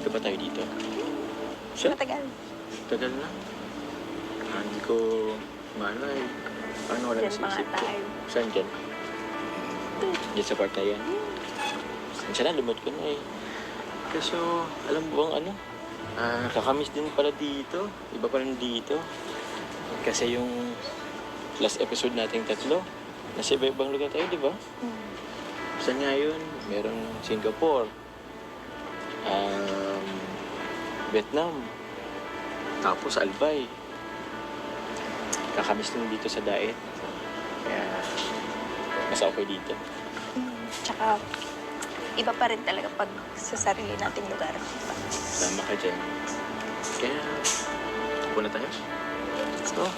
pa tayo dito? Siya? Matagal. Tagal na. Hindi ko malay. Paano wala na Diyan sa pa nga isip ko? tayo. Saan dyan? Diyan sa part na yan. Minsan na, lumot ko na eh. Kaso, alam mo bang ano? Kakamiss din pala dito. Iba pa rin dito. Kasi yung last episode nating 3, nasa iba-ibang lugar tayo, di ba? Saan nga yun? Meron Singapore, Vietnam, tapos Albay. Kakamiss din dito sa Daet. Kaya, mas okay dito. Tsaka, iba pa rin talaga pag sa sarili nating lugar. Tama ka dyan. Kaya, puna tayo. Let's go.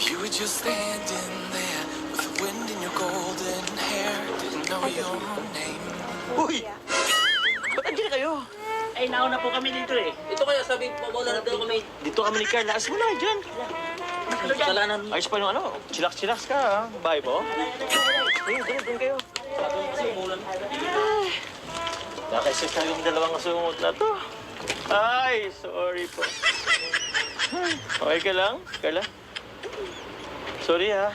You were just standing there with the wind in your golden hair. Didn't know your name. Uy! Ba't andyan na kayo? Ay, nauna po kami dito eh. Ito kaya sabi po mo na nandito kami. Dito kami ni Carla. As mo na dyan. Kasalanan. Ayos pa yung ano. Chillax-chillax ka ha. Bye po. Ayun, doon kayo. Nakaisip tayong dalawang asungot na to. Ay, sorry po. Okay ka lang, Carla? Sorry ha.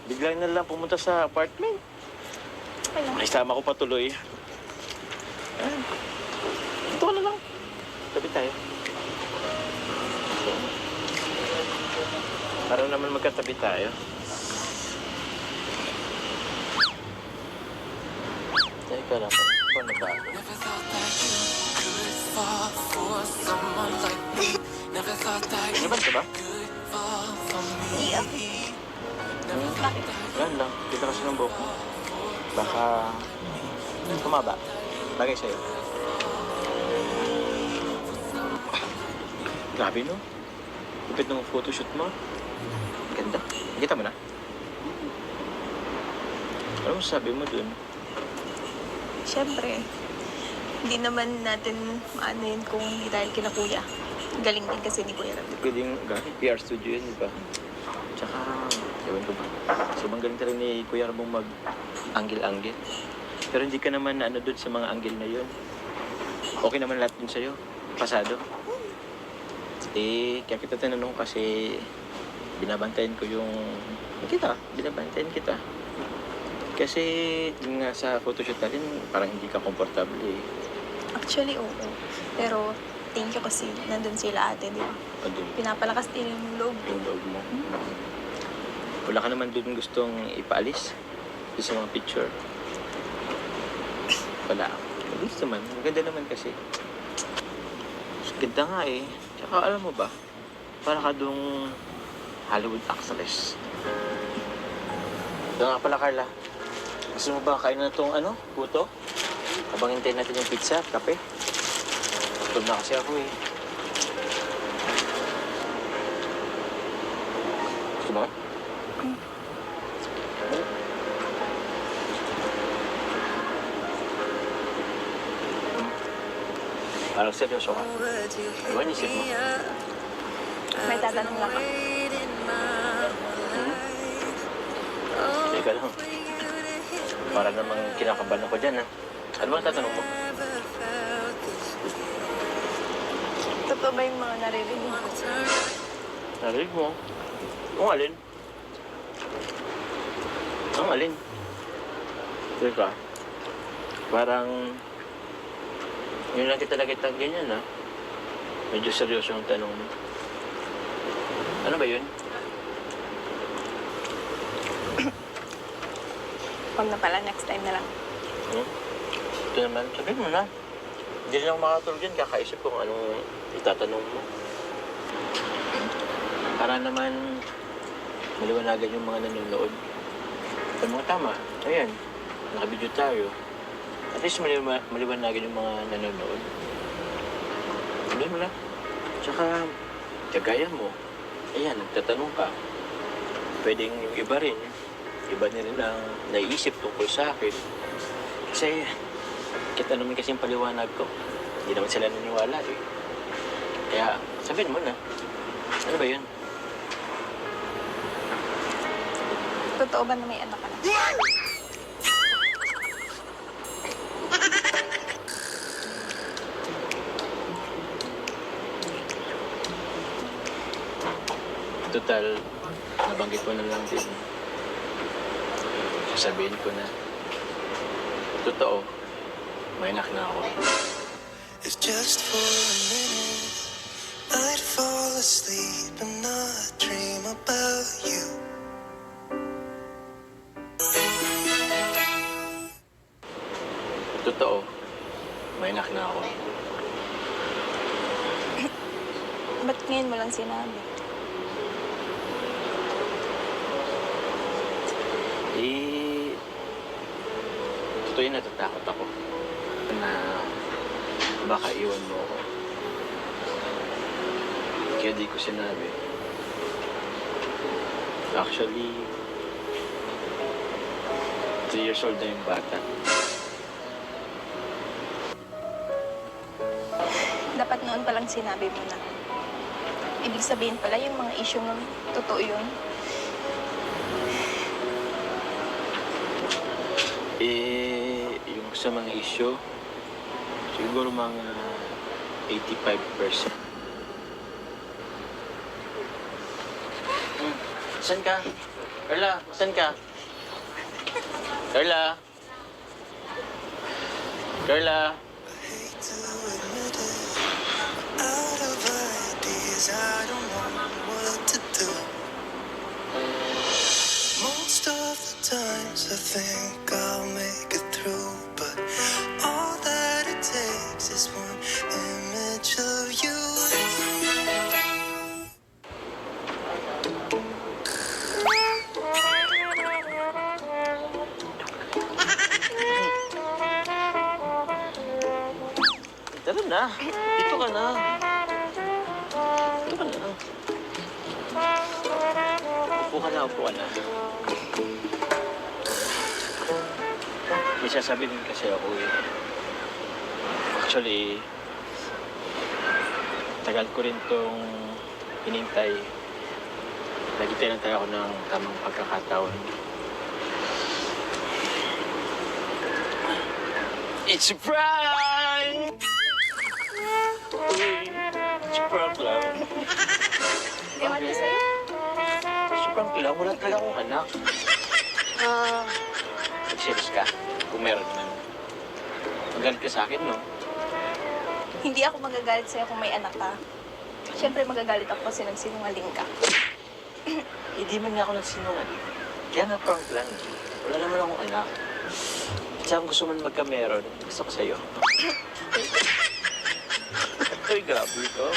Biglang na lang pumunta sa apartment. Ay, sama ko patuloy. Ay, ito ka na lang. Tabi tayo. Para naman magkatabi tayo. Teka lang. Paano ba? Never thought that you could fall for someone like me. Never thought that you Ano ba? Diba? could fall for me. Never thought that Yan lang. Kita kasi ng buhok mo. Baka tumaba. Bagay sa'yo. Grabe no? Lupit ng photoshoot mo. Ganda. Kita mo na? Ano sabi mo dun? Siyempre, hindi naman natin maano yun kung hindi dahil kina kuya. Galing din kasi ni Kuya Rabi. Pwedeng gamit. PR studio yun, di ba? Tsaka, ewan ko ba? Sobrang galing talaga ni Kuya Rabong mag-anggil-anggil. Pero hindi ka naman ano dun sa mga anggil na yun. Okay naman lahat dun sa'yo. Pasado. Kaya kita tinanong kasi binabantayan ko yung binabantayan kita. Kasi yung nga sa photoshoot natin, parang hindi ka komportable eh. Actually, oo. Pero, thank you kasi nandun sila ate, di ba? Andun Pinapalakas din yung loob. yung loob mo. Wala ka naman dun gustong ipaalis doon sa mga picture. Wala. Mabilis naman. Maganda naman kasi. Ganda nga eh. Tsaka alam mo ba, para ka dong Hollywood actress. Ito nga pala, Carla. Gusto mo ba kain na itong puto? Habang hintayin natin yung pizza, kape. Tulog na kasi ako eh. Gusto mo? Parang seryoso ka. Di ba nisip mo? May tatanong lang ako. Teka lang. Para namang kinakabahan ako dyan, ha? Ano bang tatanong mo? Totoo ba yung mga naririnig mo? Narinig mo? Ang alin? Ang alin? Teka. Parang... Yun lang kita ganyan, ha? Medyo seryoso ang tanong mo. Ano ba yun? Huwag na pala, next time na lang. Ito naman, sabihin mo na. Hindi rin ako makatulog dyan, kakaisip kung anong itatanong mo. Para naman maliwanagan yung mga nanonood. Sabi mo, tama. Ayan, nakabidyo tayo. At least maliwanagan yung mga nanonood. Sabihin mo na. Tsaka, kagaya mo. Ayan, nagtatanong ka. Pwedeng yung iba rin. Iba na rin ang naiisip tungkol sa akin. Kasi, kita naman kasi yung paliwanag ko. Hindi naman sila naniwala eh. Kaya, sabihin mo na. Ano ba yun? Totoo ba na may anak ka na? Total, nabanggit ko na lang din. Sasabihin ko na, totoo, may anak na ako. If just for a minute I'd fall asleep and not dream about you. Totoo, may anak na ako. Ba't ngayon mo lang sinabi? Totoo yun, natatakot ako na baka iwan mo ako. Kaya di ko sinabi. Actually, 3 years old na yung bata. Dapat noon palang sinabi mo na. Ibig sabihin pala yung mga issue ng totoo yun. Yung sa mga issue, siguro mga 85%. Saan ka? Carla, saan ka? Carla? Carla? Hate to admit it, out of ideas, I don't know what to do. Most of the times I think I'll make it through, but all that it takes is one image of you. Tara na. Dito ka na. Dito ka na. Upo ka na, upo ka na. May sasabi din kasi ako eh. Actually, tagal ko rin tong hinintay. Nagintay lang tayo ako ng tamang pagkakataon. It's a prank! Uy, it's a prank lang. Ewan ko sa'yo. It's a prank lang. Wala talaga akong anak. Nag-serious ka? Kung meron man. Magalit ka sa akin, no? Hindi ako magagalit sa'yo kung may anak ka. Siyempre magagalit ako kasi nagsinungaling ka. Hindi man nga ako nagsinungaling. Kaya nga prank lang. Wala naman akong anak. Tsaka gusto man magka-meron, gusto ko sa'yo. Uy, grabe ito.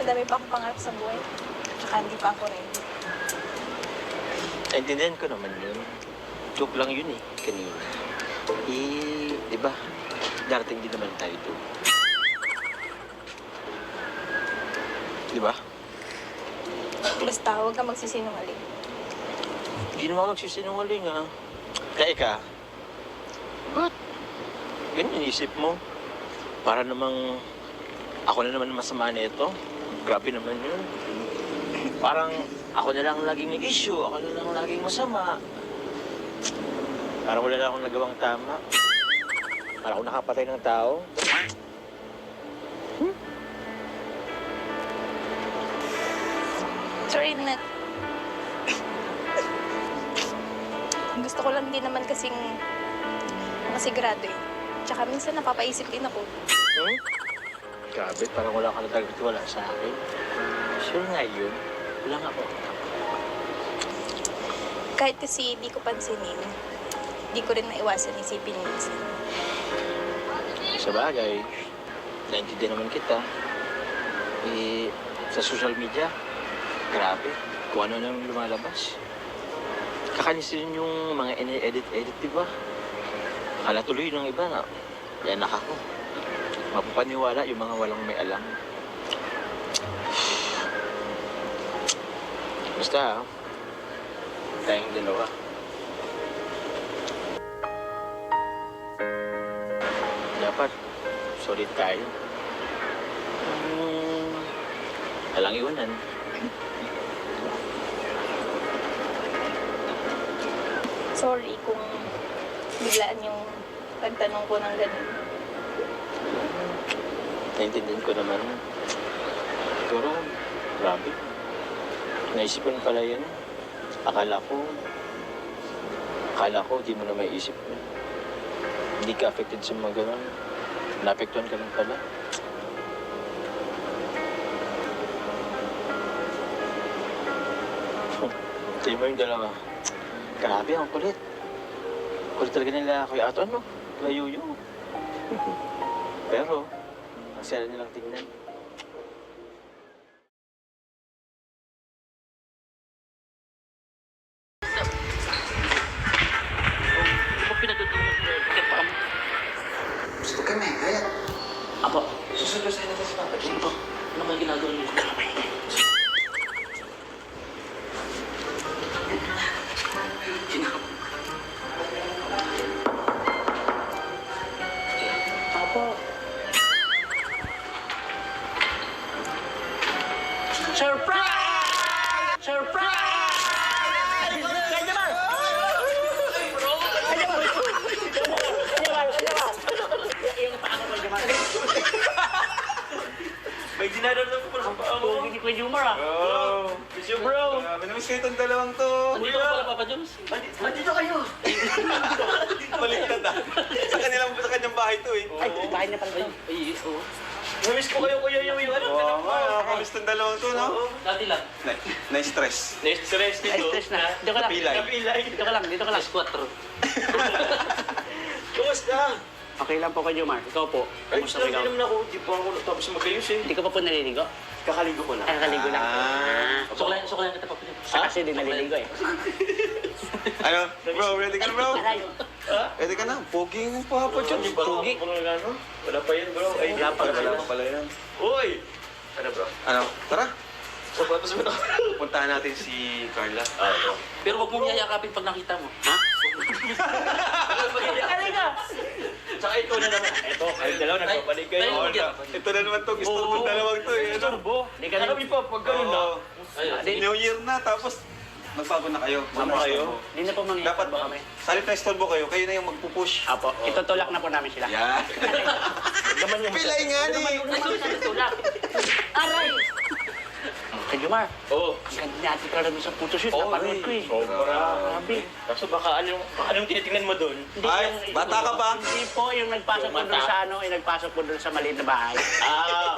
Madami pa akong pangarap sa buhay. Tsaka hindi pa ako ready. Naintindihan ko naman yun. Joke lang yun eh, kanina. Di ba? Darating din naman tayo doon. Di ba? Basta huwag ka magsisinungaling. Hindi naman ako nagsisinungaling, ha? Kaya ka, ba't ganyan isip mo? Para namang ako na naman masama na ito. Grabe naman yun. Parang ako na lang laging may issue, ako na lang laging masama. Parang wala na akong nagawang tama. Parang ako nakapatay ng tao. Sorry, Nat. Gusto ko lang din naman kasing makasigurado eh. Tsaka minsan napapaisip din ako. Hmm? Grabe, parang wala ka na talagang wala sa akin. Sure nga yun. Wala nga ako. Kahit kasi di ko pansinin, di ko rin naiwasan isipin minsan. Sa bagay, naintindihan naman kita. Sa social media, grabe, kung ano nang lumalabas. Kakainis rin yung mga ini-edit-edit, di ba? Akala tuloy ng iba na, yan ako. Mapapaniwala yung mga walang may alam. Basta, tayong dalawa. Dapat, solid tayo. Walang iwanan. Sorry kung biglaan yung pagtanong ko ng ganun. Naintindihan ko naman. Siguro, grabe. Naisip ko na pala yan. Akala ko di mo na maiisip yun. Hindi ka affected sa mga ganun. Naapektuhan ka lang pala. Tingin mo yung dalawa. Grabe, ang kulit. Kulit talaga nila Kuya Ato, ano? Layuyo. Pero, ang saya nilang tingnan. Pag pinatutungan ko, bakit pa mo? Gusto kami, hayat. Apo, Susunod sa'yo natin si Papa ano James. ba? Ano ba yung ginagawa niyo? Kamay. Apo. Surprise! Surprise! Kanya ba? Kanya ba? Yung paano ko naman? May dinadala ko pala sa paa mo. Hindi ko yung humor ah. Oh, miss you, bro. Namiss kayo itong dalawang to. Andito ka pala, Papa Jones. Andito kayo. Baliktad ah. Sa kanyang bahay to eh. Ay, bahay niya pala. Ay, oo. Namiss ko kayo, kuya, yung ano. Oo, nakakamiss itong dalawang to, no? Dati lang. Na-stress. Na-stress Ay, dito. stress na. Dito ka lang. Napilay. Napilay. Dito ka lang, dito ka lang. Squatter. Kumusta? Okay lang po kayo, Mar. Ikaw po. Ay, Kumusta po ikaw? naman ako. Di pa ako tapos magayos eh. Hindi ka pa po naliligo? Kakaligo ko lang. Ay, nakaligo lang. Ah. Suklayan kita, Papa Jones. Kasi di naliligo eh. Ano? Bro, ready ka na, bro? Aray. Ready ka na? Pogi mo pa po dyan. Hindi pa ako Pogi. ano? Wala pa yan, bro. Ay, Wala pa, Wala pa pala yan. Uy! Ano, bro? Ano? Tara. Sapatos mo na. Puntahan natin si Carla. Pero huwag mong yayakapin pag nakita mo. Ha? Aray ka! Saka ito na naman. Ito, kayo dalawa, nagbabalik kayo. Ay, ay, Ito na naman to. Gusto ko dalawang to eh. Ano? Turbo. Hindi ka Alam niyo pa, pag ganun na. Ayun. New Year na, tapos magbago na kayo. Sama kayo? Hindi na po mangyayari Dapat ba kami? salit na istorbo kayo, kayo na yung magpupush. Apo, itutulak na po namin sila. Yan. Naman yung... Pilay nga ni. Ay, sorry, tutulak. Aray! Kay Jomar, Oo. ganda ni Ate Carla doon sa photoshoot. Oo, Napanood ko eh. Grabe. Kaso baka anong tinitingnan mo doon? Hindi Ay, yung- bata ka pa? Hindi po, yung nagpasok po doon Bata? sa ano, yung nagpasok po doon sa maliit na bahay.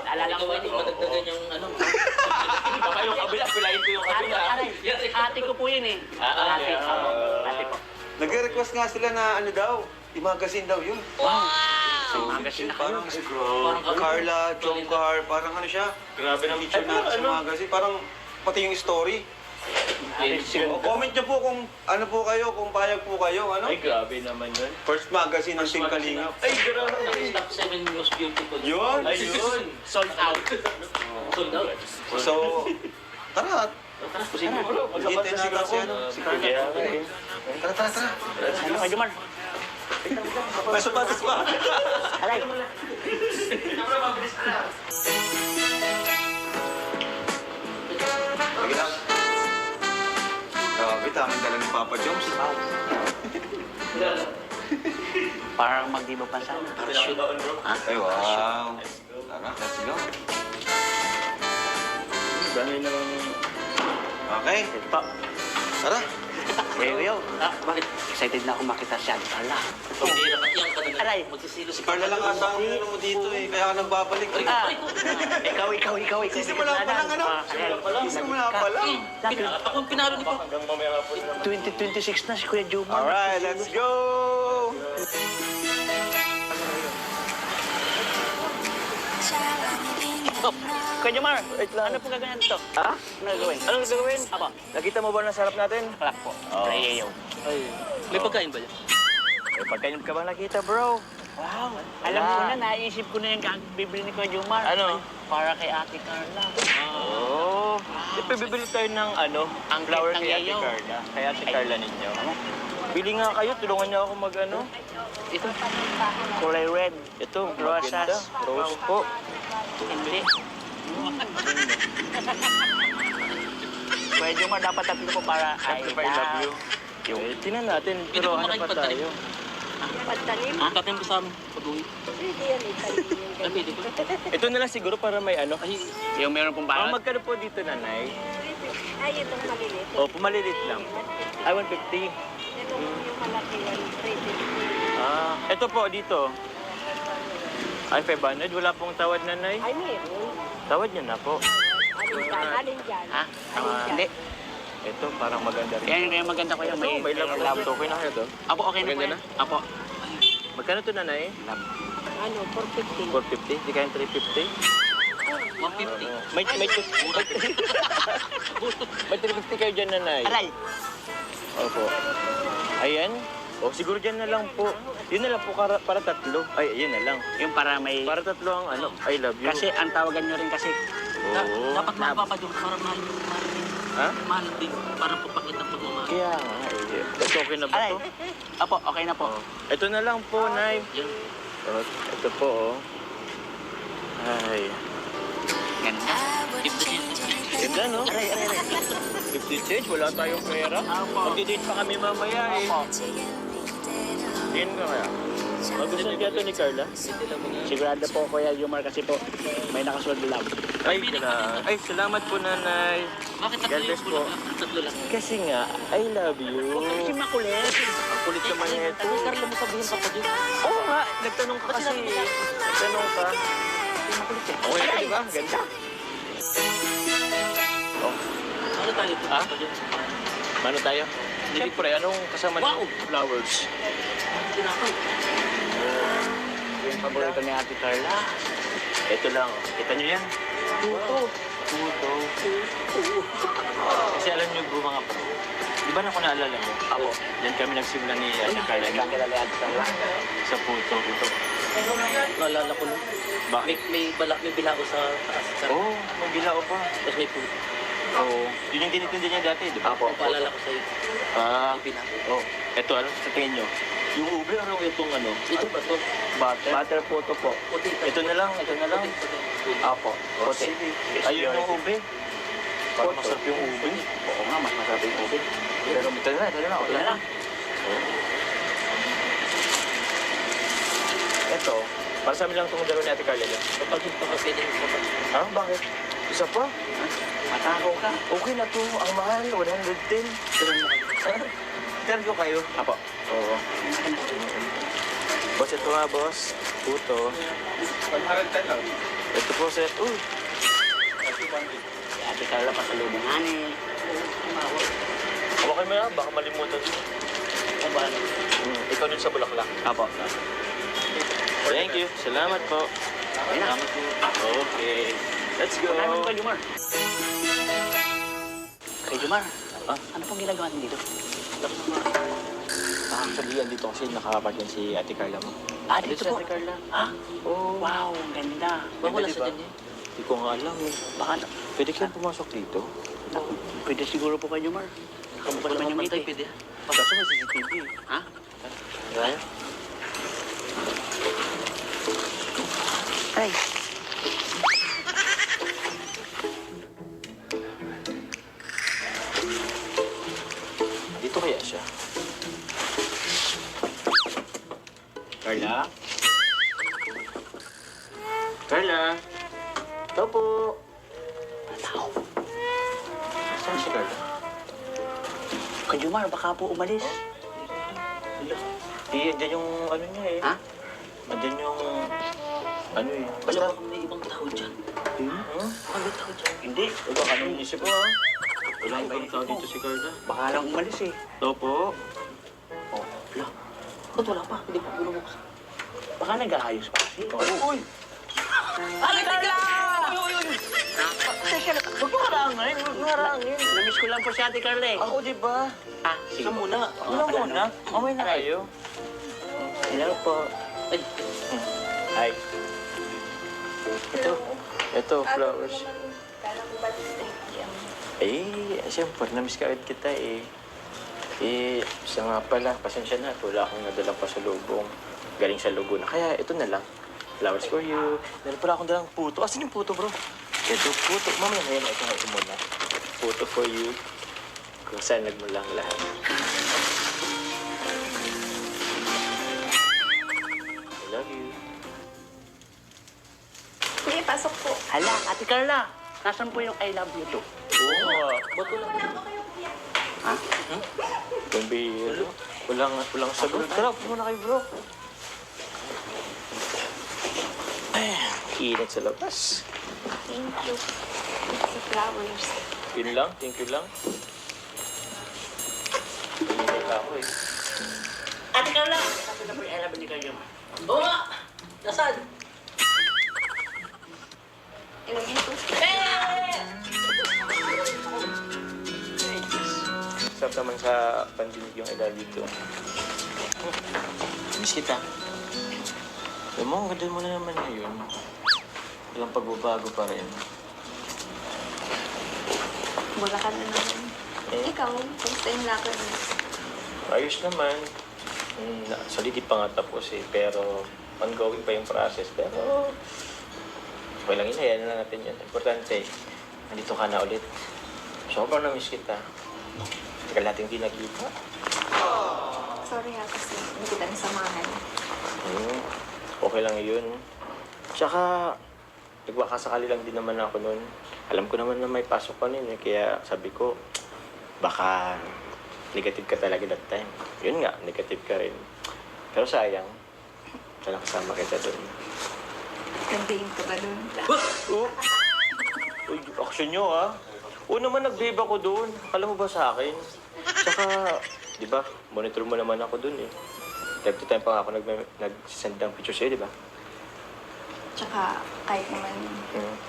Naalala ko Pwede yun. madagdagan yung ano. Baka yung kabila, pilayin ko yung kabila. Ate ko po yun eh. Ate, ate po. Nagre-request nga sila na ano daw, i-magazine daw yun. So, Magazine na parang kayo. Carla, Jomcar, parang ano siya. Grabe ng Picture natin sa magazine, parang pati yung story. Comment nyo po kung ano po kayo, kung payag po kayo, ano? Ay, grabe naman yun. First magazine ng Team Kalingap. Ay, grabe. Top 7 most beautiful. Yun! Ayun. Sold out. Sold out. So, tara, Sige, bro. hintay si Graciano. Si Carla. Tara, tara, tara. Ano kay Jomar? May sapatos pa. Aray. Lagi lang. Grabe, tamang dala ni Papa Jones. Parang magdiba pa sana. Shoot. Ay, wow. Tara, let's go. Dami naman. Okay, Pa. tara. Yo. Bakit? Excited na ako makita si Ate Carla. Hindi na yan ka na. Aray. Magsisilo Si Carla lang ata ang ano mo dito eh, kaya ka nagbabalik. Ikaw. Sisimula pa lang, ano? Sisimula pa lang. Ako ang pinalo ni Papa. Hanggang mamaya nga po. 2026 na si Kuya Jomar. Alright, let's go! Kuya Jomar, ano po gagawin dito? Ha? Ano gagawin? Anong gagawin? Apa? Nakita mo ba na sarap natin? Kalak po. Rayayaw. May pagkain ba yan? May pagkain ka ba nakita, bro? Wow. Alam ko na, naisip ko na yung bibili ni Kuya Jomar. Ano? Para kay Ate Carla. Oo. Siyempre, bibili tayo ng ano, ang flower ng kay Ate yayaw. Carla. Kay Ate Carla ninyo. Bili nga kayo, tulungan niyo ako mag ano. Ito. Kulay red. Ito, Rosas. maganda. Rose po. Hindi. Kuya Jomar, dapat tatlo ko para Siyempre, I love you. Eh, tingnan natin, Pwede pero ko ano pa makipagtanim? tayo? Tatim ko sa amin. Pag-uwi. Ay, pwede ko. Ito na lang siguro para may ano. Ay, Yung meron pong Ah, balot. magkano po dito, nanay? Ay, itong maliliit. Opo, malilit lang. Ay, 150. Ito yung malaki, 350. Ah, ito po, dito. Ay, 500. Wala pong tawad, nanay. Ay, meron. Tawad niyo na po. Alin dyan? Alin dyan? Ha? Hindi. Ito, parang maganda rin. Yan yung maganda ko yung Ito, may love love. to. Okay na kayo to? Apo, okay na po Maganda yan. Apo. Magkano to, nanay? Ano, 450. 450? Di kaya 350? 150. May 350 kayo dyan, nanay. Aray! Opo. Ayan. O, siguro dyan na lang po. Yun na lang po para tatlo. Ay, yun na lang. Yung para may... Para tatlo ang ano, I love you. Kasi ang tawagan nyo rin kasi. Oo. Dapat mapapadyung para mahal yung mahal din. Ha? Mahal din. Para papakita po ng mahal. Kaya nga, eh. Ito okay na ba Aray! to? Apo, okay na po. Oh. Ito na lang po, Nay. Yan. Oh, ito po, oh. Ay. Ganda. Ganda, no? 50 change, wala tayong pera. Magdi-date pa kami mamaya, eh. Din ka kaya? Magustuhan kaya ito ni Carla? Sigurado po, Kuya Jomar, kasi po may nakasunod lang. Ay, salamat po, Nanay. Bakit God tatlo bless yung po. kulang? Tatlo lang. Kasi nga, I love you. Kasi makulit. Ang kulit naman nito. Carla mo sabihin ka pa din. Oo nga, nagtanong ka kasi. Nagtanong ka. Okay ka, di ba? Ganda. Oh, Ano tayo? Ah? mano tayo? Siyempre, anong kasama Wow! niyo? Flowers. Tinapay. Yung paborito ni Ate Carla. Ito lang. Kita niyo yan? Puto. Puto. Kasi alam niyo po mga pro. Di ba na kung naalala niyo? Ako. Yan kami nagsimula ni Ate Carla. Kakilala ni Ate Carla. Sa puto. Naalala ko nun. Bakit? May bilao sa taas. Oo, may bilao pa. Tapos may puto. Oo. Yun yung tinitinda niya dati, di ba? Ang paalala ko sa'yo. Ah, May bilao. oh. Ito, ano sa tingin niyo? Yung ube, ano itong ano? Ito ba ito? Butter? Butter puto po. Puti. Ito na lang, ito na lang. Apo. Puti. Ayun yung ube. Parang Puto. masarap yung ube. Oo nga, mas masarap yung ube. Pero ito na, ito na. Okay na lang. Ito, para sa amin lang itong dalawa ni Ate Carla. Kapag yung pwede yung kapag. Ha? Bakit? Isa pa? Matakaw ka. Okay na to. Ang mahal, 110. Tergo kayo. Apo. Oo. Boss, ito nga, boss. Puto. 110 lang. Ito po, sir. Uy! Si Ate Carla pasalubong ani. Hawakan mo na, baka malimutan mo. Ikaw dun sa Bulaklak. Apo. Thank you. Salamat po. Ayun na. Salamat po. Okay. Let's go. Pagkain mo kay Jomar. Kay Jomar, Ah? ano pong ginagawa niyo dito? Actually, andito kasi nakakapagyan si Ate Carla mo. Ah, dito si po. Ate Carla. Ha? Oo. Wow, ang ganda. Baka wala Ganda, sa diba? dyan eh. Hindi ko nga alam eh. Baka, Pwede kayong pumasok dito? pwede siguro po kay Jomar. Kamukha Wala naman yung mapantay, ngiti. pwede. Kaso may CCTV. Ha? Kaya? Ay. Dito kaya siya? Carla? Carla? Ito po. Tao. Saan si Carla? Kay Jomar, baka po umalis. Andyan yung ano niya eh. Ha? Andyan yung ano eh. Wala Basta. baka may ibang tao dyan. Hmm? Baka may tao dyan. Hindi. O baka anong isip mo ha? Wala ibang tao dito si Carla. Baka lang umalis eh. Ito po. Oh, wala. Ba't wala pa? Hindi pa binubuksan. Baka nag-aayos pa kasi. Uy! Ate Carla! Huwag mo harangin. Huwag mo harangin. Namiss ko lang po si Ate Carla eh. Ako di ba? Ah, sige Ikaw po. muna. Wala muna. Mamay na kayo. Hello po. Ay, Ay. Ito, flowers. Eh, siyempre, namiss ka ulit kita eh. Eh, isa nga pala, pasensya na. Wala akong nadalang pasalubong. Galing sa Laguna. Kaya ito na lang. Flowers for you. Dahil pala akong dalang puto. Asan yung puto, bro? Ito, puto. Mamaya na yan. Ito muna. Puto for you. Kung saan nagmulang lahat. I love you. Sige, pasok po. Hala, Ate Carla. Nasaan po yung I love you to? Oo nga. Bato lang. Ha? Gambiro. Walang sagot. Tara, muna kayo bro. Ay, init sa labas. Thank you. Sa flowers. Yun lang, thank you lang. Init ako eh. Ate Carla! Nasaan na po yung I love you ni Carla? Oo nga! Nasaan? Ilang ito. Sarap naman sa pandinig yung I love you too. Miss kita. Alam mo, ang ganda mo na naman ngayon. Walang pagbabago pa rin. Wala ka na naman. Eh? Ikaw, kumusta yung lakad mo? Ayos naman. Solid pa nga tapos eh. Pero ongoing pa yung process. Pero okay lang yun. Hayaan na natin yun. Importante, nandito ka na ulit. Sobrang na-miss kita. Tagal natin hindi nakita. Sorry ha, kasi hindi kita nasamahan. Okay lang yun. Tsaka, nagwakasakali lang din naman ako nun. Alam ko naman na may pasok pa nun eh. Kaya sabi ko, baka negative ka talaga that time. Yun nga, negative ka rin. Pero sayang, sana kasama kita dun. Nag-game ka ba dun? Oh! Uy, action nyo ah. Oo naman, nag-babe ako dun. Alam mo ba sa akin? Tsaka, di ba, monitor mo naman ako dun eh. Time to time pa nga ako nag-send ng picture sa'yo, di ba? Tsaka, kahit naman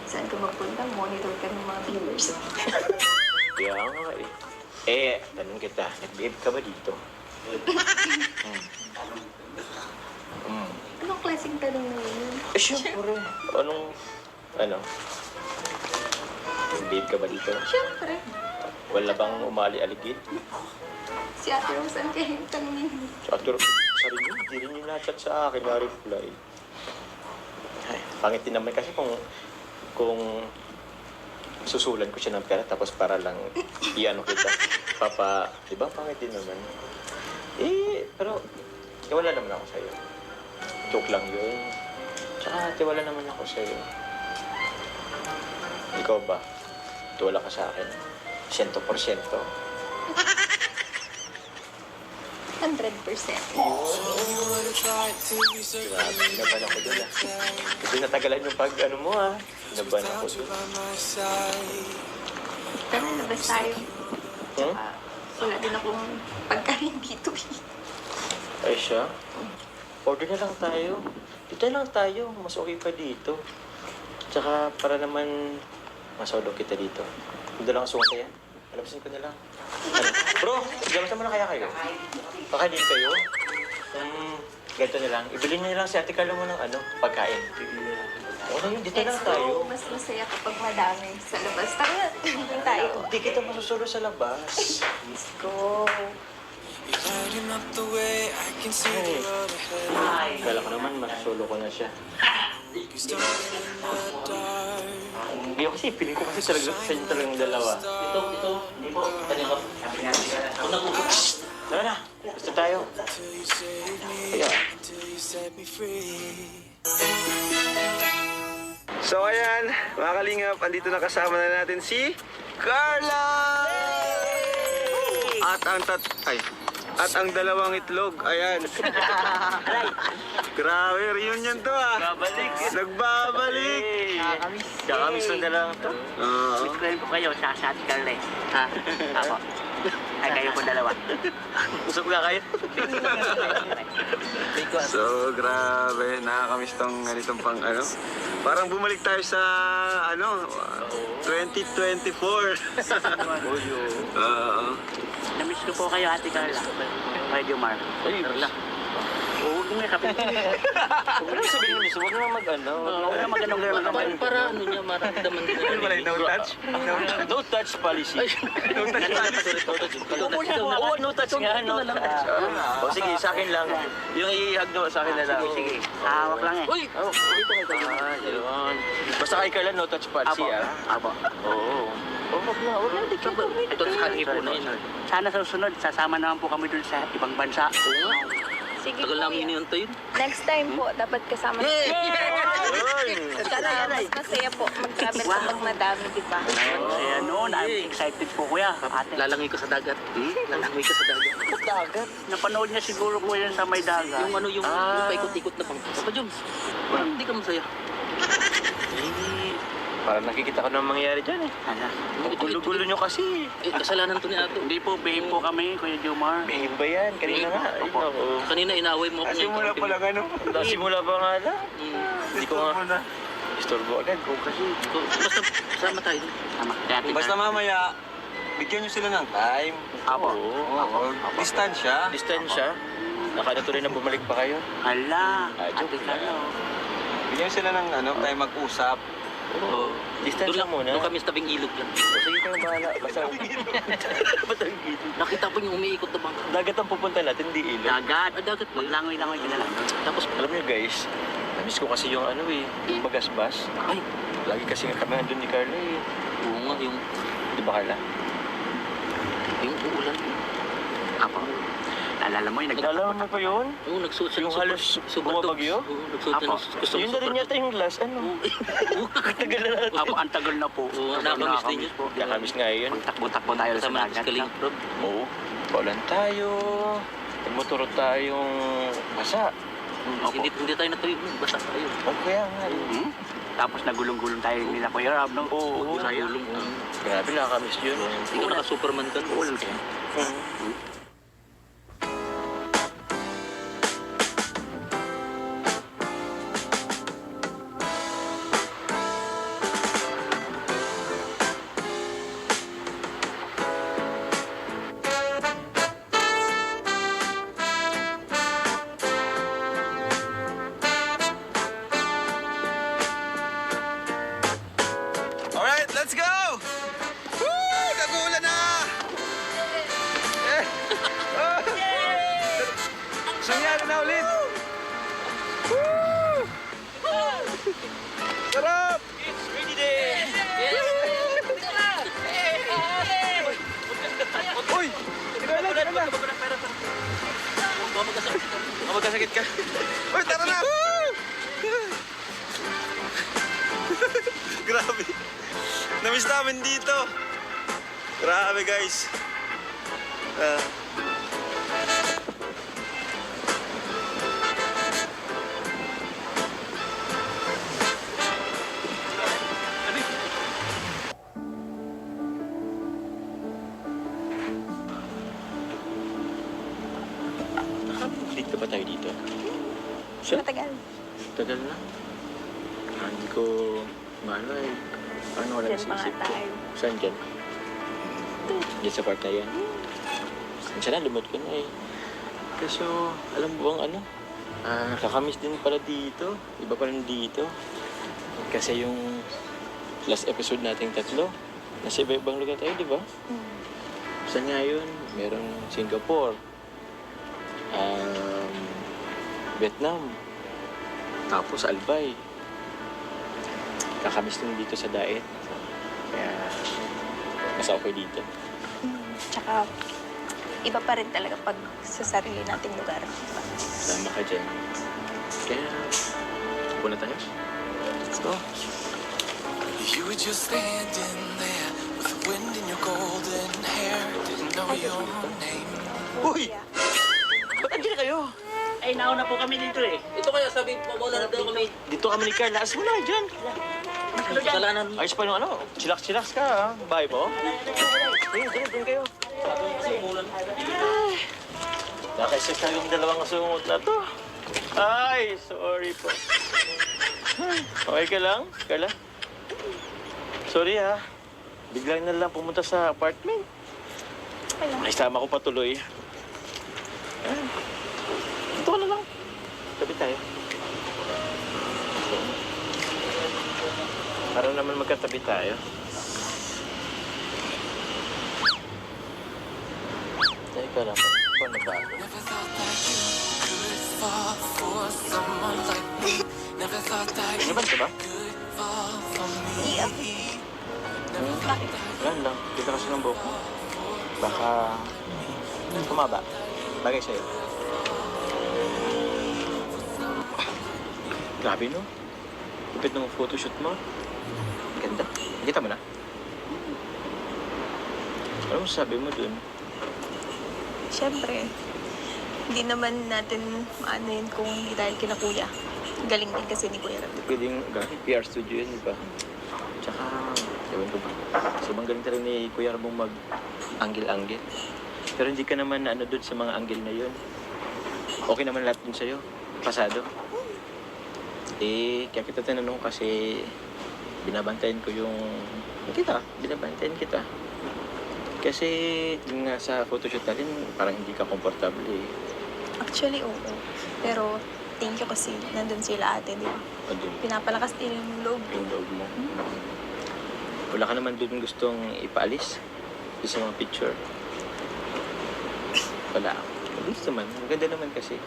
saan ka magpunta, monitor ka ng mga viewers. Kaya nga eh. Eh, tanong kita, nag-babe ka ba dito? Anong klaseng tanong mo yun? Eh, syempre. Ano? Nag-babe ka ba dito? Siyempre. Wala bang umali-aligid? Si Ate Rose, ang kaya yung tanongin mo? Tsaka sa rin yun, hindi rin yung na-chat sa akin, na-reply. Ay, pangit din naman kasi kung susulan ko siya ng pera tapos para lang i-ano kita. Di ba? Pangit din naman. Eh, pero tiwala naman ako sa'yo. Joke lang yun. Tsaka tiwala naman ako sa'yo. Ikaw ba? Tiwala ka sa akin? 100%. 100%. Grabe, naban ako doon ah. Kasi natagalan yung pag-ano mo ah. Naban ako doon. Tara, labas tayo. Hmm? Wala din akong pagkain dito eh. Ay siya? Order na lang tayo. Dito lang tayo. Mas okay pa dito. Tsaka para naman masolo kita dito. Dito lang ang suka yan. Alabasin ko na lang. Ano? Bro, gamit naman na kaya kayo? Pakainin kayo? Ganito na lang. Ibili na lang si Ate Carla mo ng pagkain. Ano yun? Dito lang tayo. Mas masaya kapag madami sa labas. Tara, dito tayo. Hindi kita masusulo sa labas. Let's go. Lighting up the way, I can see the road ahead. Kala ko naman, masusulo ko na siya. Starting in the dark. Hindi kasi, piling ko kasi talaga sa inyo talagang dalawa. Hindi po. Kanina ko. Ako nag-uusap. Tara na, gusto tayo. Till you save me, Kaya. till you set me free. So ayan, mga kalingap, andito na kasama na natin si Carla! At ang dalawang itlog, ayan. Grabe, reunion to ah. Babalik. Nagbabalik. Kakamiss na lang to. Oo. Explain po kayo sa Ate Carla. Ha? Ako. Ay, kayo po dalawa. Usap nga kayo. So, grabe. Nakakamiss tong ganitong pang Parang bumalik tayo sa 2024. Oo. Namiss ko po kayo, Ate Carla. Kay Jomar. Ay, Carla. Oo, may kapit. Huwag na sabihin mo, huwag na mag-ano. Huwag na mag-anong Para ano niya, maramdaman ko. Ano pala yung no touch? No touch policy. No touch policy. Oo, no touch nga, no touch. O sige, sa akin lang. Yung i-hug mo sa akin na lang. Sige, hawak lang eh. Uy! Yun. Basta kay Carla, no touch policy ah. Apo. Oo. Huwag na, di ka ba? Ito sa kanil po na yun. Sana sa susunod, sasama naman po kami dun sa ibang bansa. Sige Tagal po, namin kuya. inintay yun. Next time po, dapat kasama Sana mas masaya po mag-travel kapag madami, di ba? Kaya noon, I'm excited po kuya. Ate, Lalangoy ka sa dagat. Lalangoy ka sa dagat. dagat. Napanood niya siguro po yan sa may dagat. Yung ano, yung paikot-ikot na pang. Papa Joms, parang hindi ka masaya. Parang nakikita ko na mangyayari dyan eh. Ano? Ang gulo-gulo nyo kasi. Kasalanan to ni Ato. Hindi po, behave po kami, Kuya Jomar. Behave ba yan? Kanina nga. Ay, Opo. naku. Kanina inaaway mo ako. Simula pa lang ano. Simula pa nga lang. Hindi ko nga. Muna. Istorbo agad ko kasi. Basta sama tayo. Tama. Dati Basta mamaya, bigyan nyo sila ng time. Apo. Oo. Distansya. Distansya. Nakadatuloy na bumalik pa kayo. Hala. Joke Ate lang. Carlo. Bigyan nyo sila ng time mag-usap. Oo. Distansya muna. Doon kami sa tabing ilog lang. Sige kayo bahala. Basta Nakita ko yung umiikot na bangka. dagat ang pupunta natin, di ilog. Dagat. Dagat ba? Maglangoy-langoy ka na lang. Tapos, Alam niyo guys, namiss ko kasi yung ano eh, yung bagasbas. ay, Lagi kasi nga kami nandun ni Carla eh. oo nga, yung Di ba Carla? uulan. Apo. Naalala mo yung Naalala mo pa yun? Oo, nagsuot siya Yung halos bumabagyo? Oo, nagsuot siya Apo. ng gusto Yun na rin yata yung last, ano? Tagal na natin. Apo, ang tagal na po. Oo, nakakamiss din yun. po. Nakamiss nga yun. Magtakbo-takbo tayo sa Kasama natin dagat. si Kaling Rob. Oo. Paulan tayo. Nagmotoro tayong basa. Opo. Hindi tayo natuloy nun, basta tayo. O kaya nga eh. Hmm? Tapos nagulong-gulong tayo nila Kuya Rob, no? Oo. Nagulong. Grabe, nakakamiss yun. Ikaw naka-Superman ka. Uulan kayo. Alright, let's go! Woo! Kagulan na! Eh! Oh! Nangyari na ulit! Woo! Sarap! It's ready day! Uy! Ikaw na! Baka magkasakit ka. Uy, tara na! Woo! Grabe. Namiss namin dito. Grabe, guys. Nakapag-date ka ba tayo dito? Matagal. Tagal na. Hindi ko maano eh. Ano wala Diyan sa pa nga isip ko. tayo. Saan dyan? Diyan sa part na yan. Minsan na, lumot ko na eh. Kaso, alam mo bang ano? Kakamiss din pala dito. Iba pa rin dito. Kasi yung last episode nating tatlo, nasa iba-ibang lugar tayo, di ba? Saan nga yun? Merong Singapore, Vietnam, tapos Albay. Kakamiss din dito sa diet. Kaya, mas okay dito. Tsaka, iba pa rin talaga pag sa sarili nating lugar. Diba? Sama ka dyan. Kaya, puna tayo. Let's go. You were just standing there with the wind in your golden hair. Didn't know your name. Uy! Ba't andyan kayo? Ay, nauna po kami dito eh. Ito kaya sabi mo, mauna na daw kami. Dito kami ni Carla. As mo na dyan. Kasalanan. Ayos pa yung ano. Chillax-chillax ka ha. Bye po. Ayun, dyan kayo. Nakaisip na yung dalawang sungot na to. Ay, sorry po. Okay ka lang, Carla? Sorry ha. Biglang na lang pumunta sa apartment. Nakisama ko patuloy. Ito ka na lang. Tabi tayo. Para naman magkatabi tayo. Teka lang. Paano ba? Never thought that you could fall for someone like me. Never thought that you Naman ka ba? could fall for me. Wala lang. Kita kasi ng buhok mo. Baka... tumaba. Bagay sa'yo. Grabe no? Lupit ng photoshoot mo. Ganda. Kita mo na? Ano sabi mo dun? Siyempre, hindi naman natin maano yun kung hindi dahil kina kuya. Galing din kasi ni Kuya Rab. Pwedeng PR studio yun, di ba? Tsaka, ewan ko ba? Sobrang galing talaga ni Kuya Rabong mag-angle-angle. Pero hindi ka naman ano dun sa mga angle na yun. Okay naman lahat dun sa'yo. Pasado. Kaya kita tinanong kasi binabantayan ko yung binabantayan kita. Kasi yung nga sa photoshoot natin, parang hindi ka komportable eh. Actually, oo. Pero, thank you kasi nandun sila ate, di ba? O dun, Pinapalakas din yung loob. yung loob mo. Wala ka naman dun gustong ipaalis sa mga picture. Wala. Mabilis naman. Ang ganda naman kasi.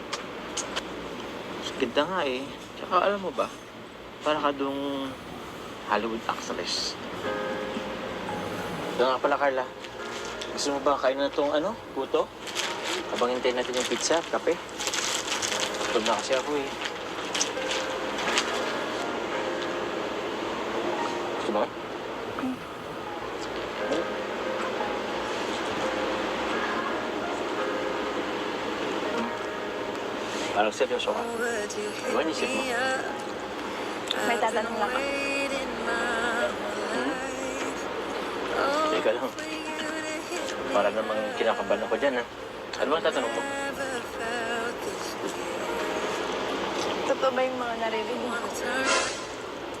Ganda nga eh. Tsaka alam mo ba, para ka dong Hollywood actress. Ito nga pala, Carla. Gusto mo ba kain na itong puto? Habang hintayin natin yung pizza, kape. Gutom na kasi ako eh. Gusto mo? Parang seryoso ka. Diba nisip mo? May tatanong lang ako. Teka lang. Para namang kinakabahan ako dyan, ha? Ano bang tatanong mo? Totoo ba yung mga naririnig mo?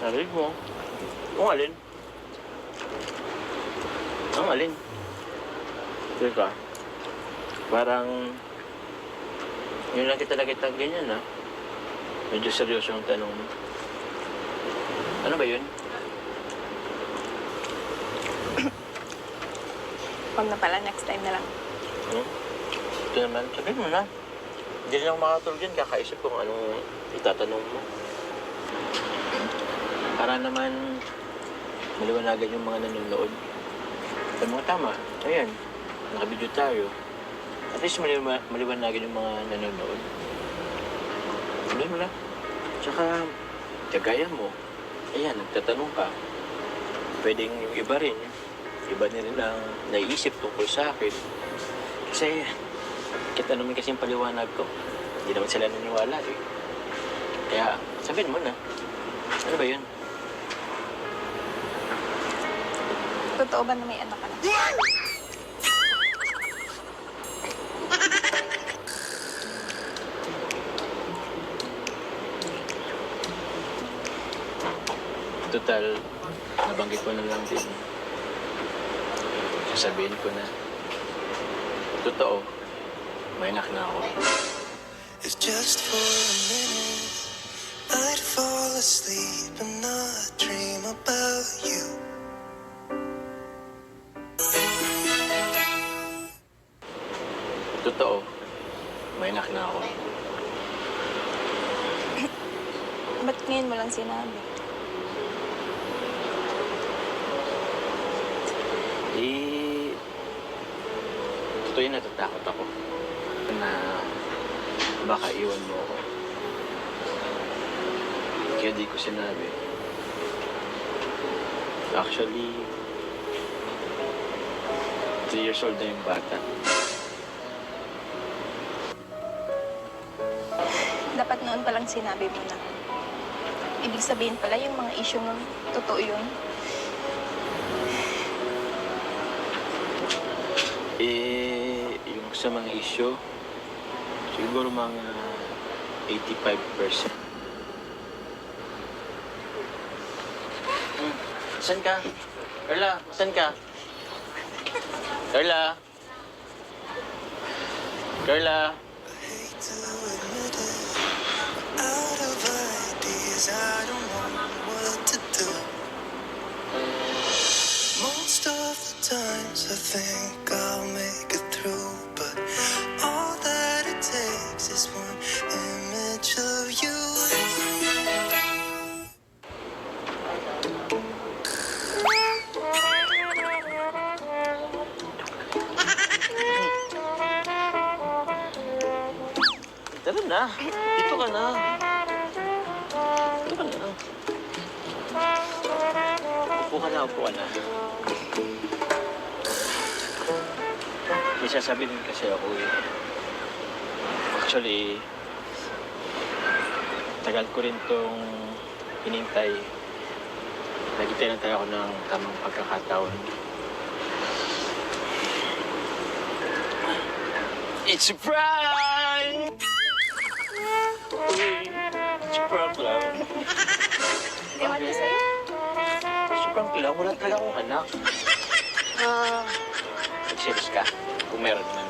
Narinig mo? Kung alin? Ang alin? Teka. Parang... Yun lang kita ganyan, ha? Medyo seryoso yung tanong mo. Ano ba yun? Huwag na pala, next time na lang. Ito naman, sabihin mo na. Hindi rin ako makatulog dyan, kakaisip kung anong itatanong mo. Para naman maliwanagan yung mga nanonood. Sabi mo, tama. Ayan, nakabidyo tayo. At least maliwanagan yung mga nanonood. Sabihin mo na. Tsaka, kagaya mo. Ayan, nagtatanong ka. Pwedeng yung iba rin. Iba na rin ang naiisip tungkol sa akin. Kasi, kita naman kasi yung paliwanag ko. Hindi naman sila naniwala eh. Kaya, sabihin mo na. Ano ba yun? Totoo ba na may anak ka na? Total, nabanggit ko na lang din. Sasabihin ko na. Totoo, may anak na ako. If just for a minute I'd fall asleep and not dream about you. Totoo, may anak na ako. Ba't ngayon mo lang sinabi? Totoo yun, natatakot ako na baka iwan mo ako. Kaya di ko sinabi. Actually, 3 years old na yung bata. Dapat noon palang sinabi mo na. Ibig sabihin pala yung mga issue nun, totoo yun. Yung sa mga issue, siguro mga 85%. Saan ka? Carla, saan ka? Carla? Carla? Hate to admit it, out of ideas, I don't know what to do. Most of the times I think I'll make it through, but all that it takes is one image of you. Tara na. Dito ka na. Upo ka na, upo ka na. May sasabihin kasi ako eh. Actually, tagal ko rin tong hinintay. Nagintay ako ng tamang pagkakataon. It's a prank! Uy, it's a prank lang. Ewan ko sa'yo. It's a prank lang. Wala talaga akong anak. Serious ka? Kung meron man.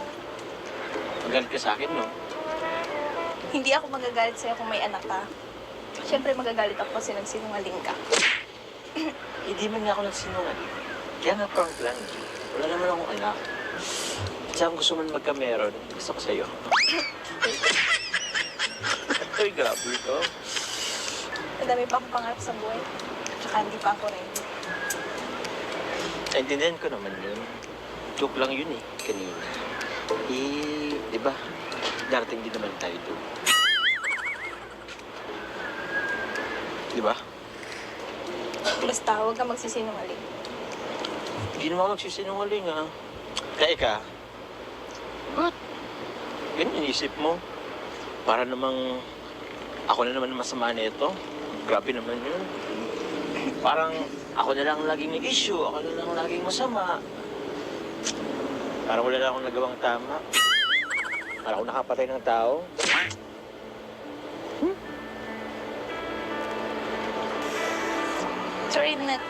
Magalit ka sa akin, no? Hindi ako magagalit sa'yo kung may anak ka. Siyempre magagalit ako kasi nagsinungaling ka. Hindi man nga ako nagsinungaling. Kaya nga prank lang. Wala naman akong anak. Saan gusto man magka-meron, gusto ko sa'yo. Ay, grabe ito. Ang dami pa akong pangarap sa buhay. Tsaka hindi pa ako ready. Naintindihan ko naman yun. Joke lang yun eh, kanina. Di ba? Darating din naman tayo doon. Di ba? Basta huwag ka magsisinungaling. Hindi naman ako nagsisinungaling ah. Kaya ka, ba't? Ganyan inisip mo. Para namang ako na naman masama nito. Grabe naman yun. Parang ako na lang laging may issue. Ako na lang laging masama. Parang wala na akong nagawang tama. Parang ako nakapatay ng tao. Sorry, Nat.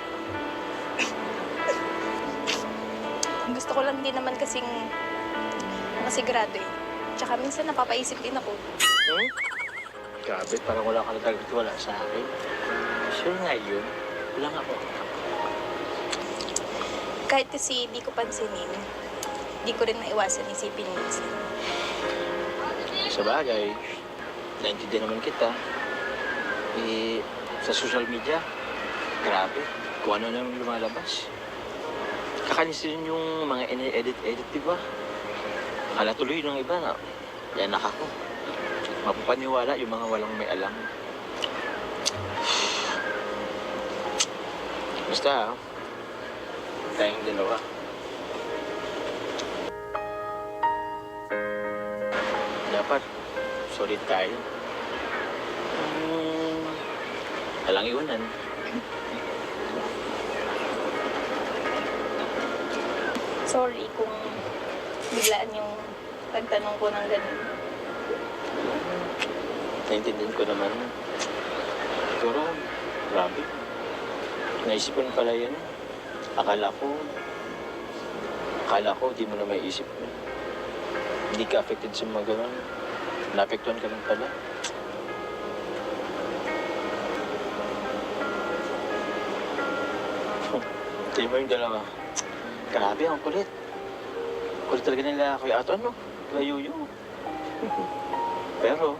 Gusto ko lang din naman kasing masigurado eh. Tsaka minsan napapaisip din ako. Hmm? Grabe, parang wala ka na talagang wala sa akin. Sure nga yun. Wala nga ako. Kahit kasi di ko pansinin, di ko rin naiwasan isipin minsan. Sa bagay, naintindihan naman kita. Sa social media, grabe. Kung ano naman lumalabas. Kakanisin yung mga edit-edit, di ba? Akala tuloy ng iba na, yanak ako. Mapapaniwala yung mga walang may alam. Basta, tayong dalawa. Dapat, solid tayo. Walang iwanan. Sorry kung biglaan yung pagtanong ko ng ganun. Naintindihan ko naman. Pero, grabe. Naisipan pala yan. Akala ko, di mo na may isip mo. Hindi ka affected sa mga ganun. Naapektuhan ka lang pala. Tingin mo yung dalawa. Grabe, ang kulit. Kulit talaga nila Kuya Ato, ano? Kuya Yuyo. Pero,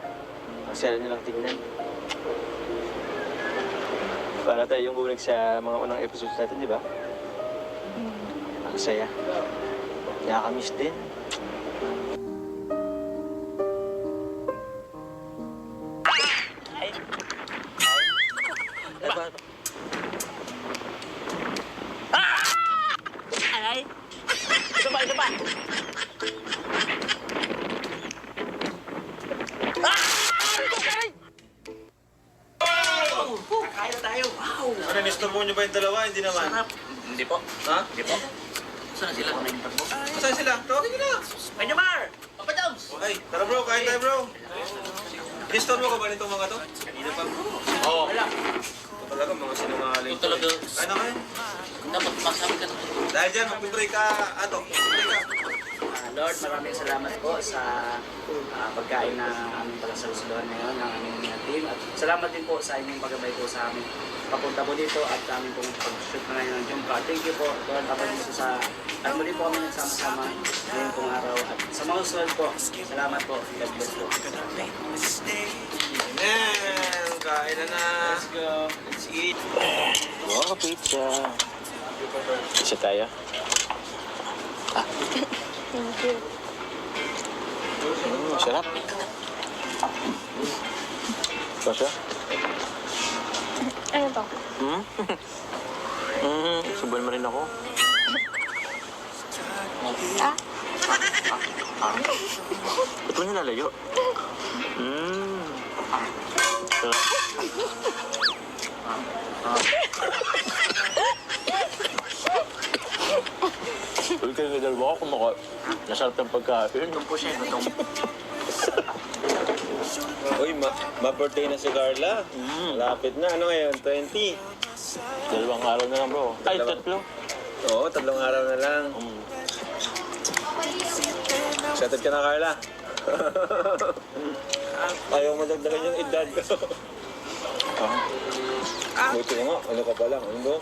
ang saya nilang tingnan. Para tayong bumalik sa mga unang episodes natin, di ba? Ang saya. Nakakamiss din. Ito ba? Kakain na tayo. Wow! Ano, nistorbo nyo ba yung dalawa? Hindi naman. Sarap. Hindi po. Ha? Hindi po. Saan sila? Saan sila? Tawagin nyo na. Medyo Mar! Papa Jones! Ay, tara bro, kain tayo bro. Nistorbo ka ba nitong mga to? Kanina pa bro. Oo. Wala. Ito talaga, mga sinungaling. Ito talaga. Kain na kain. Dapat masabi ka ng totoo. Dahil dyan, magpipray ka, Ato. Magpipray ka. Lord, maraming salamat po sa pagkain na aming pagkasalusulan ngayon ng aming team. At salamat din po sa inyong paggabay po sa amin. Papunta po dito at aming pong pag-shoot na ngayon ng Jumpa. Thank you po, Lord, kapag dito sa... At muli po kami nagsama-sama ngayon pong araw. At sa mga susunod po, salamat po. God bless po. Amen! Kain na na. Let's go. Let's eat. Wow, pizza. Isa tayo. Thank you. Sarap. Basta? Ano to? Hmm? Subuan mo rin ako. Ah? Ba't mo nilalayo? Sarap. Uy, kayo dalawa ako nasarap ng pagkain. Ito po siya, ito. Uy, ma-birthday na si Carla. Lapit na. Ano ngayon? 20? 2 araw na lang, bro. Ay, 3. Oo, 3 araw na lang. Excited ka na, Carla? Ayaw madagdagan yung edad. Buti ko nga, ano ka pa lang, ano ba?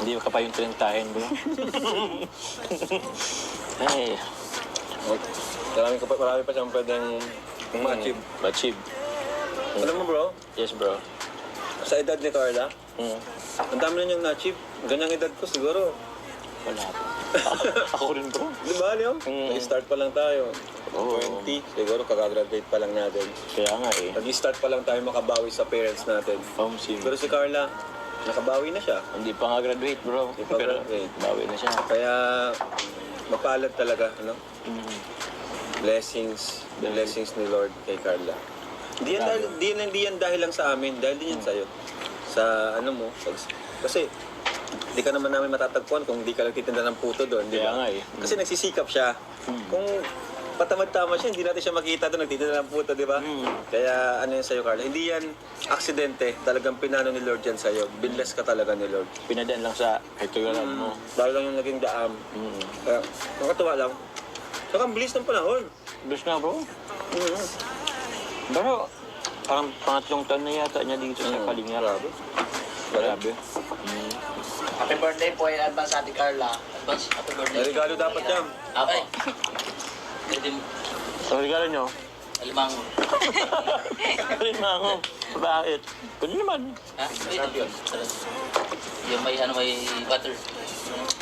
Hindi ka pa yung trintahin, bro. Ay, Marami pa siyang pwedeng ma-achieve. achieve. Alam mo, bro, Yes, bro. sa edad ni Carla, Mm. ang dami na niyang na-achieve. Ganyang edad ko siguro. Wala pa. Ako rin, bro. Di ba, Leo? Nag-start pa lang tayo. Oo. 20, siguro kakagraduate pa lang natin. Kaya nga eh. Nag-start pa lang tayo makabawi sa parents natin. Home sim. Pero si Carla, nakabawi na siya. Hindi pa nga graduate, bro. Hindi pa Pero graduate. bawi na siya. Kaya mapalad talaga, ano? Mm. Blessings ni Lord kay Carla. Hindi yan dahil lang sa amin, dahil din yan sa'yo. Sa ano mo, kasi hindi ka naman namin matatagpuan kung hindi ka nagtitinda ng puto doon, di Kaya ba? nga eh. Kasi nagsisikap siya. Kung patamad-tama siya, hindi natin siya makita doon, nagtitinda ng puto, di ba? Kaya ano yan sa'yo, Carla? Hindi yan aksidente, talagang pinano ni Lord yan sa'yo. Binless ka talaga ni Lord. Pinadaan lang sa katugalan mo. Dahil lang yung naging daam. Kaya, nakatuwa lang. Saka ang bilis ng panahon. Bilis nga, bro. Pero, parang pangatlong taon na yata niya dito sa Kalinga. Grabe. Happy birthday po in advance, Ate Carla. Advance, happy birthday. May regalo dapat yan. Okay. Pwede mo. Ang regalo nyo? Alimang. Alimango. Bakit? Kunin naman. Ha? Ay, yung may ano, may butter.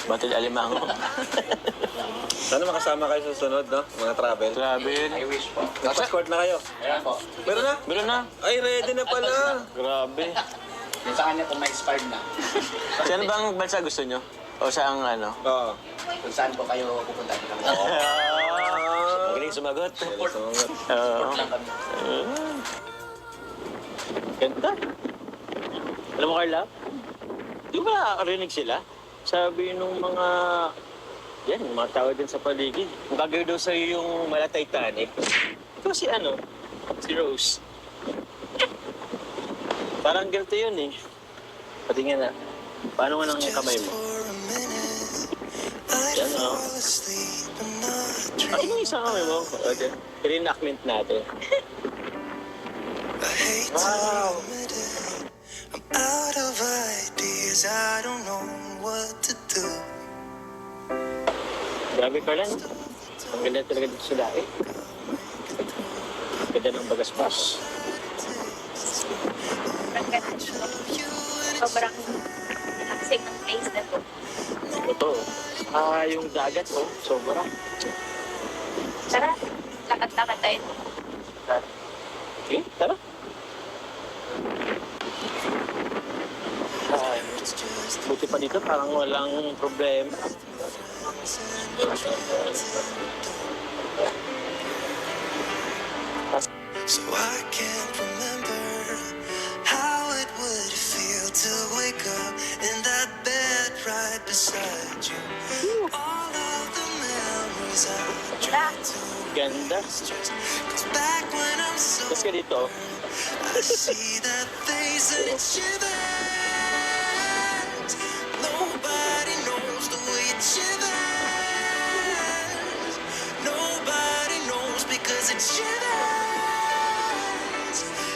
Batil alimango. Sana makasama kayo sa sunod, no? Mga travel. Travel. I wish po. Nag-passport na kayo. Ayan po. Meron na? Meron na. Ay, ready na pala. Grabe. Yung sa kanya kung may expired na. Saan bang bansa gusto nyo? O saang ano? Oo. Kung saan po kayo pupunta. Magaling sumagot. Support. Oo. Support lang kami. Ganda. Alam mo, Carla? Di ba nakakarinig sila? Sabi nung mga... Yan, yung mga tao din sa paligid. Kung gagawin daw sa'yo yung mala Titanic. Ito si ano? Si Rose. Parang ganito yun eh. Patingin na. Paano nga ng kamay mo? Yan o. Ano yung isang kamay mo? Okay. Reenactment natin. Wow! I'm out of ideas, I don't know what to do. Grabe, Carla, no? Ang ganda talaga dito sa dati. Ganda ng bagaspas. Sobrang relaxing ng place na to. Ito. Yung dagat, oh. Sobra. Tara, lakad-lakad tayo. Okay, tara. Buti pa dito, parang walang problema. So I can't remember how it would feel to wake up in that bed right beside you. All of the memories I try to Ganda. cause back when I'm so Tapos ka dito. I see that face and it shivers. Nobody knows the way it shivers. Nobody knows because it shivers.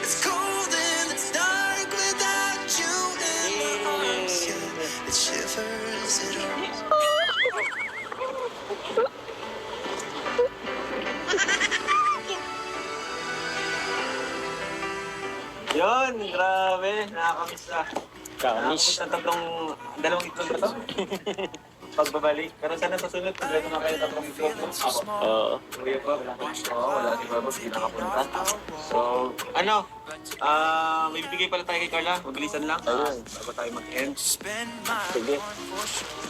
It's cold and it's dark without you in my arms. Yeah, it shivers it all. Yun, grabe. Nakakamiss na. Kamis. Nakakamiss na dalawang itlog na to. Pagbabalik. Pero sana sa sunod, pag na kayo tatlong itlog. Oo. Kuya pa, wala si Babo, hindi nakapunta. So, Ano? May bibigay pala tayo kay Carla. Mabilisan lang. Ayun. Bago tayo mag-end. Sige.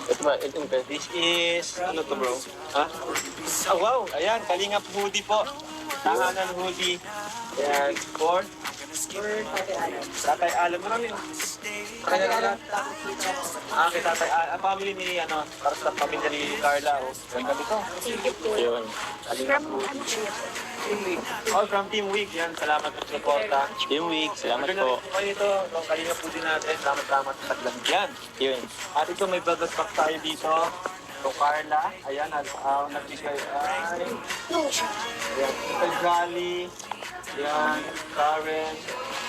Ito ba? Ito ba? This is, ano to bro? Ha? Oh, wow! Ayan, Kalingap hoodie po. Tahanan hoodie. Ayan, for Tatay Alan. Marami. Kaya na kay Tatay Alan. Family ni, para sa pamilya ni Carla. Ang gabi to. Yun. From ano po yun? All from Team Week. Yan, salamat po sa suporta. Team Week, salamat po. Kayo ito, Kalingap hoodie natin. Salamat sa taglagyan. Yun. At ito may bagat pack tayo dito. So Carla, ayan, nagbigay ay. Ayan, ito Jolly. Ayan, Karen.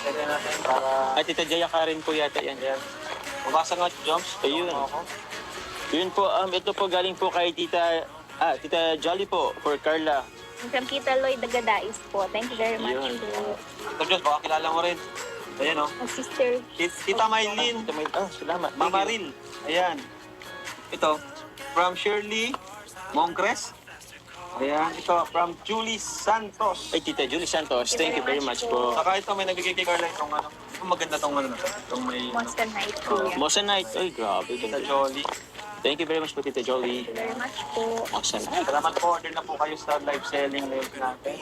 Pwede natin para. At Tita Jaya Karen po yata yan. Ayan. Mabasa nga, Joms. Ayun. Ako. Yun po, ito po galing po kay Tita Jolly po, for Carla. From Tita Lloyd Dagadais po. Thank you very much Yun. po. Ito, Joms, baka kilala mo rin. Ayan, oh. Ang sister. Tita Maylin. Salamat. Mama Ril. Ayan. Ito, from Shirley Mongres. Ayan, ito, from Julie Santos. Ay, Tita Julie Santos, thank you very much po. Saka ito, may nagbigay kay Carla itong maganda itong na to. Itong may, Monster Night po. Mosa Night, ay grabe. Tita Jolly. Thank you very much po, Tita Jolly. Thank you very much po. Mosa Night. Salamat po, order na po kayo sa live selling live natin.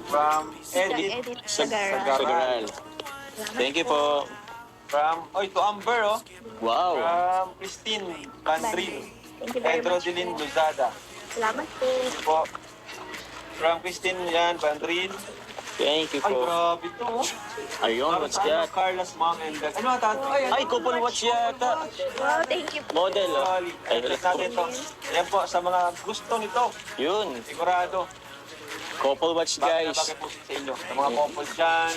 From Edith Edit Sagara. Sagara. Federal. Thank you po. From, to Amber, oh. Wow. From Christine Bandril. Thank you very Pedro much Dilin po. Luzada. Salamat po. Po. From Christine yan, Bandril. Thank you Ay, po. grabe to. Ayun, what's that? Carla's mom and dad. Ano ata? Ay, couple watch yata. Wow, thank you po. Model, oh. Sorry. Ay, ulit natin to. Ayan po, sa mga gusto nito. Yun, Sigurado. couple watch Bagay na guys. bagay po sa inyo. Sa mga couples dyan.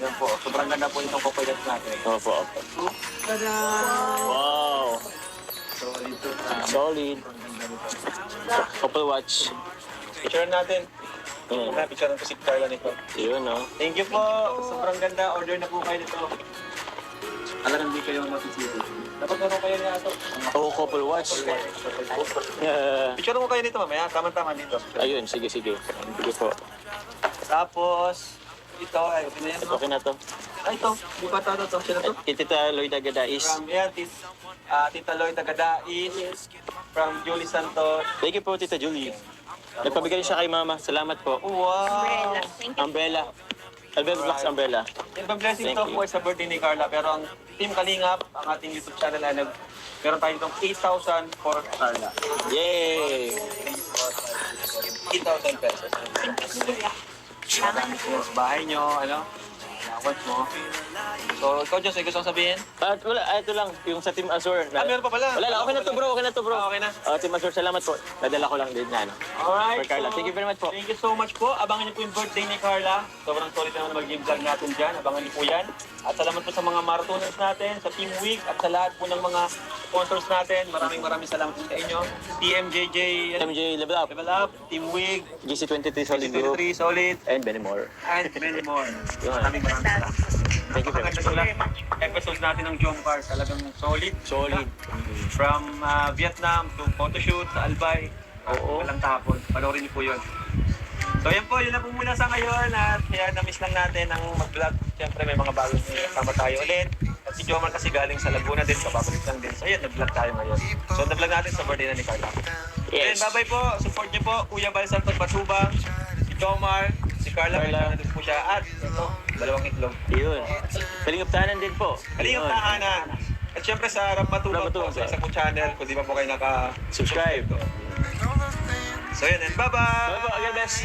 Yan po, sobrang ganda po itong couple natin. Opo, opo. Wow. So, dito. Solid. Couple watch. Picture natin. Yun, Picture ko si Carla nito. yun oh. Thank you po. Sobrang ganda. Order na po kayo nito. Alam hindi kayo mapisili. Dapat meron kayo nga ito. Oh, couple watch. Picture mo kayo nito mamaya. Tama-tama dito. Ayun, sige. Sige po. Tapos, ito ay pinayan mo. Okay na to. Ay, ito. Di ba ito? Siya na to. Tita Lloyd Agadais. From yan, Tita Lloyd Tagadais. From Julie Santos. Thank you po, Tita Julie. Nagpabigay siya kay Mama. Salamat po. Wow! Umbrella. Thank you. Umbrella. Albert Vlogs Umbrella. Yung blessing Thank to you. po sa birthday ni Carla. Pero ang Team Kalingap, ang ating YouTube channel ay meron tayong itong 8,000 for Carla. Yay! 8,000 pesos. Salamat po. Bahay nyo, account mo. So, ikaw, Diyos, ay gusto mong sabihin? At wala, ito lang, yung sa Team Azure. Meron pa pala. Wala lang, okay na to bro, okay na to bro. Ah, okay na. Team Azure, salamat po. Nadala ko lang din na ano. Alright. For Carla. Thank you very much po. Thank you so much po. Abangan niyo po yung birthday ni Carla. Sobrang solid naman mag-game vlog natin dyan. Abangan niyo po yan. At salamat po sa mga marathoners natin, sa Team Week, at sa lahat po ng mga sponsors natin. Maraming salamat po sa inyo. TMJJ, MJ Level Up, Level Up, Team Week, GC23 Solid Group, 23 Solid, and many more. and many more. Yun. Maraming salamat. Thank you very much. Napakaganda sila. Episodes natin ng Jomcar, talagang solid. Solid. From Vietnam to photoshoot sa Albay. Oo. Walang tapon. Panoorin niyo po yun. So yan po, yun na po muna sa ngayon. At kaya na-miss lang natin ang mag-vlog. Siyempre may mga bagong kasama tayo ulit. At si Jomar kasi galing sa Laguna din, kababalik lang din. So yan, nag-vlog tayo ngayon. So na-vlog natin sa birthday na ni Carla. Yes. And bye-bye po. Support niyo po. Kuya Bal Santos Batubang, si Jomar, si Carla. May Carla. channel din po siya. At ito, dalawang itlog. Yun. Kalingap tahanan din po. Kalingap Yun. tahanan. At syempre sa Ram Matubang po, Matubang sa po. isa kong channel, kung di pa po kayo Subscribe. So yun, and bye-bye! Bye-bye, God bless.